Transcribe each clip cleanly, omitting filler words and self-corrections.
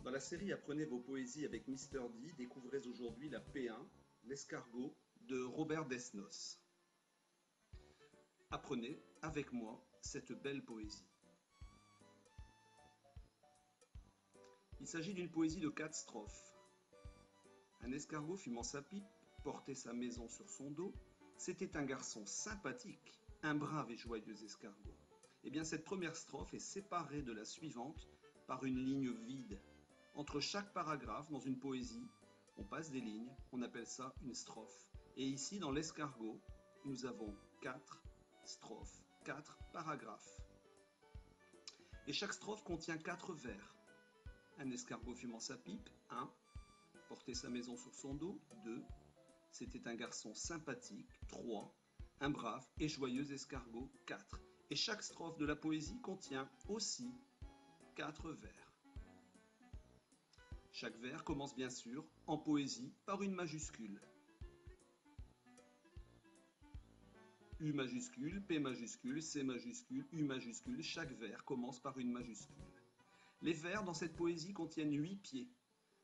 Dans la série Apprenez vos poésies avec Mister D, découvrez aujourd'hui la P1, l'escargot, de Robert Desnos. Apprenez avec moi cette belle poésie. Il s'agit d'une poésie de 4 strophes. Un escargot fumant sa pipe, portait sa maison sur son dos. C'était un garçon sympathique, un brave et joyeux escargot. Eh bien, cette première strophe est séparée de la suivante par une ligne vide. Entre chaque paragraphe, dans une poésie, on passe des lignes, on appelle ça une strophe. Et ici, dans l'escargot, nous avons 4 strophes, 4 paragraphes. Et chaque strophe contient 4 vers. Un escargot fumant sa pipe, 1. Porter sa maison sur son dos, 2. C'était un garçon sympathique, 3. Un brave et joyeux escargot, 4. Et chaque strophe de la poésie contient aussi 4 vers. Chaque vers commence bien sûr, en poésie, par une majuscule. U majuscule, P majuscule, C majuscule, U majuscule, chaque vers commence par une majuscule. Les vers dans cette poésie contiennent 8 pieds.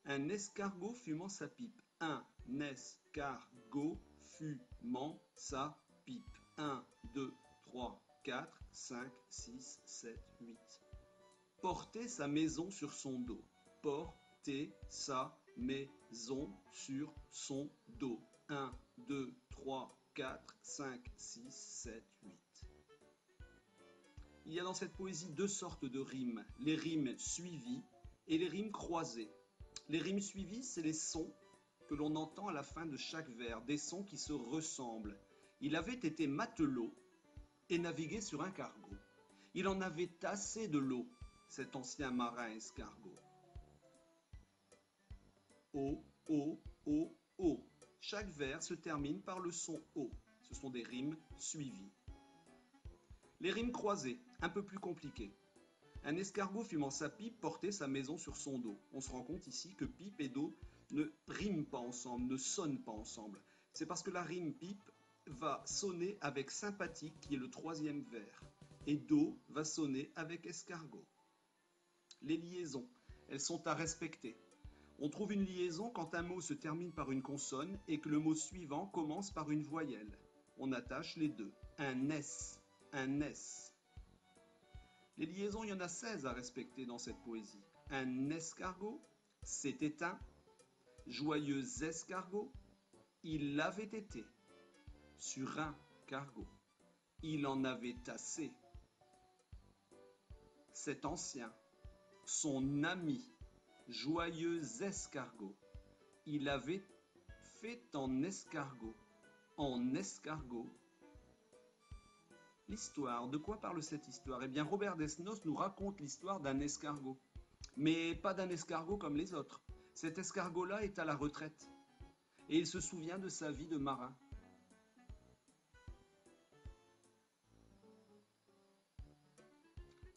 Un escargot fumant sa pipe. Un escargot fumant sa pipe. 1, 2, 3, 4, 5, 6, 7, 8. Porter sa maison sur son dos. Porter sa maison sur son dos. 1, 2, 3, 4, 5, 6, 7, 8. Il y a dans cette poésie 2 sortes de rimes, les rimes suivies et les rimes croisées. Les rimes suivies, c'est les sons que l'on entend à la fin de chaque vers, des sons qui se ressemblent. Il avait été matelot et navigué sur un cargo. Il en avait assez de l'eau, cet ancien marin escargot. O, O, O, O. Chaque vers se termine par le son O. Ce sont des rimes suivies. Les rimes croisées, un peu plus compliquées. Un escargot fumant sa pipe portait sa maison sur son dos. On se rend compte ici que pipe et dos ne riment pas ensemble, ne sonnent pas ensemble. C'est parce que la rime pipe va sonner avec sympathique, qui est le 3e vers, et dos va sonner avec escargot. Les liaisons, elles sont à respecter. On trouve une liaison quand un mot se termine par une consonne et que le mot suivant commence par une voyelle. On attache les deux. Un S, un S. Les liaisons, il y en a 16 à respecter dans cette poésie. Un escargot, c'était un. Joyeux escargot, il l'avait été. Sur un cargo, il en avait assez. Cet ancien, son ami, joyeux escargot, il avait fait en escargot. En escargot. L'histoire, de quoi parle cette histoire? Eh bien, Robert Desnos nous raconte l'histoire d'un escargot. Mais pas d'un escargot comme les autres. Cet escargot-là est à la retraite. Et il se souvient de sa vie de marin.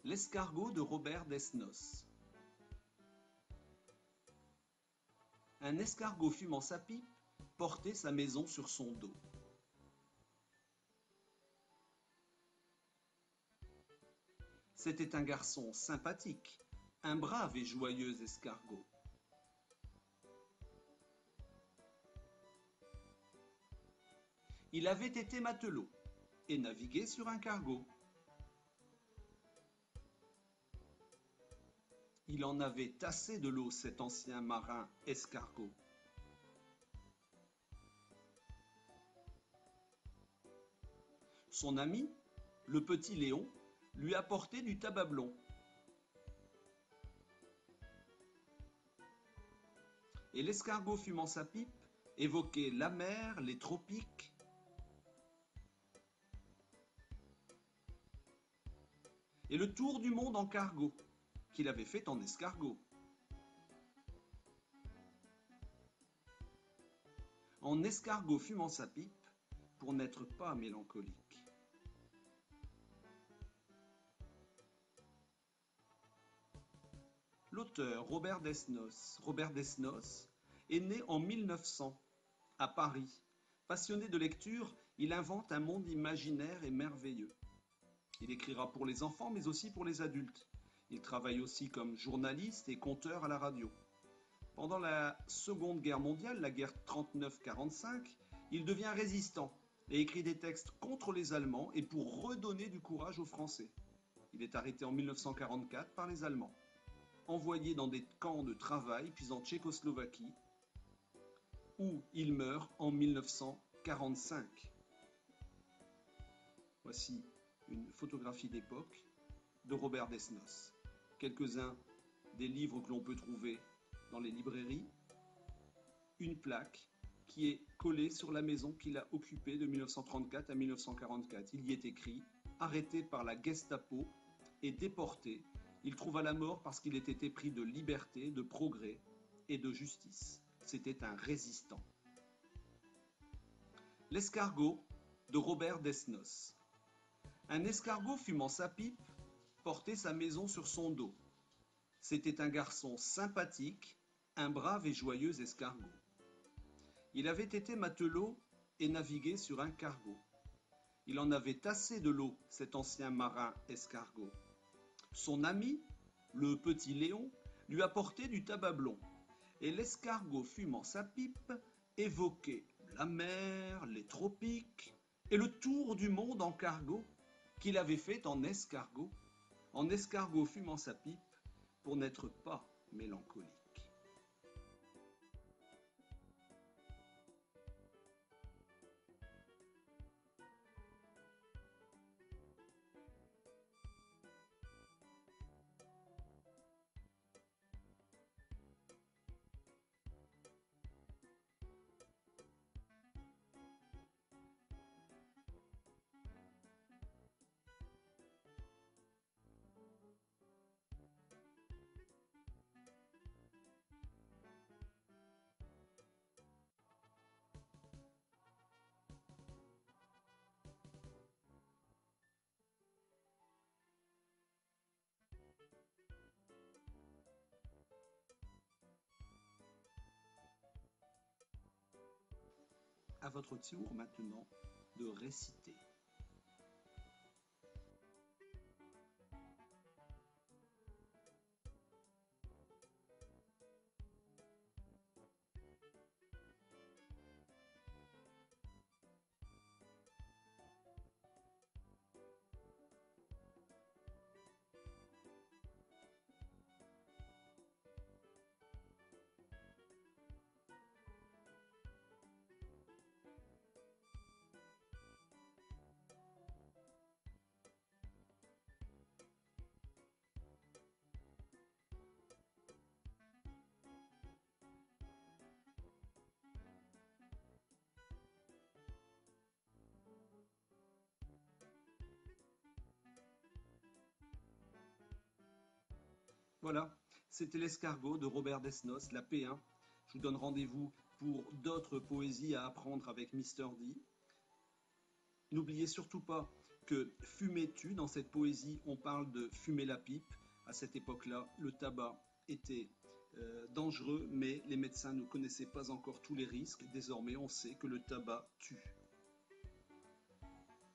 L'escargot de Robert Desnos. Un escargot fumant sa pipe portait sa maison sur son dos. C'était un garçon sympathique, un brave et joyeux escargot. Il avait été matelot et navigué sur un cargo. Il en avait assez de l'eau, cet ancien marin escargot. Son ami, le petit Léon, lui apportait du tabac blond. Et l'escargot fumant sa pipe évoquait la mer, les tropiques. Et le tour du monde en cargo, qu'il avait fait en escargot. En escargot fumant sa pipe, pour n'être pas mélancolique. L'auteur Robert Desnos est né en 1900 à Paris. Passionné de lecture, il invente un monde imaginaire et merveilleux. Il écrira pour les enfants mais aussi pour les adultes. Il travaille aussi comme journaliste et conteur à la radio. Pendant la Seconde Guerre mondiale, la guerre 39-45, il devient résistant et écrit des textes contre les Allemands et pour redonner du courage aux Français. Il est arrêté en 1944 par les Allemands, envoyé dans des camps de travail puis en Tchécoslovaquie, où il meurt en 1945. Voici une photographie d'époque de Robert Desnos. Quelques-uns des livres que l'on peut trouver dans les librairies. Une plaque qui est collée sur la maison qu'il a occupée de 1934 à 1944. Il y est écrit « Arrêté par la Gestapo et déporté, il trouva la mort parce qu'il était épris de liberté, de progrès et de justice. C'était un résistant. » L'escargot de Robert Desnos. Un escargot fumant sa pipe portait sa maison sur son dos. C'était un garçon sympathique, un brave et joyeux escargot. Il avait été matelot et navigué sur un cargo. Il en avait assez de l'eau, cet ancien marin escargot. Son ami, le petit Léon, lui apportait du tabac blond. Et l'escargot fumant sa pipe évoquait la mer, les tropiques et le tour du monde en cargo qu'il avait fait en escargot fumant sa pipe pour n'être pas mélancolique. À votre tour maintenant de réciter. Voilà, c'était l'escargot de Robert Desnos, la P1. Je vous donne rendez-vous pour d'autres poésies à apprendre avec Mr. D. N'oubliez surtout pas que fumer tue. Dans cette poésie, on parle de fumer la pipe. À cette époque-là, le tabac était dangereux, mais les médecins ne connaissaient pas encore tous les risques. Désormais, on sait que le tabac tue.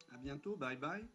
À bientôt, bye bye.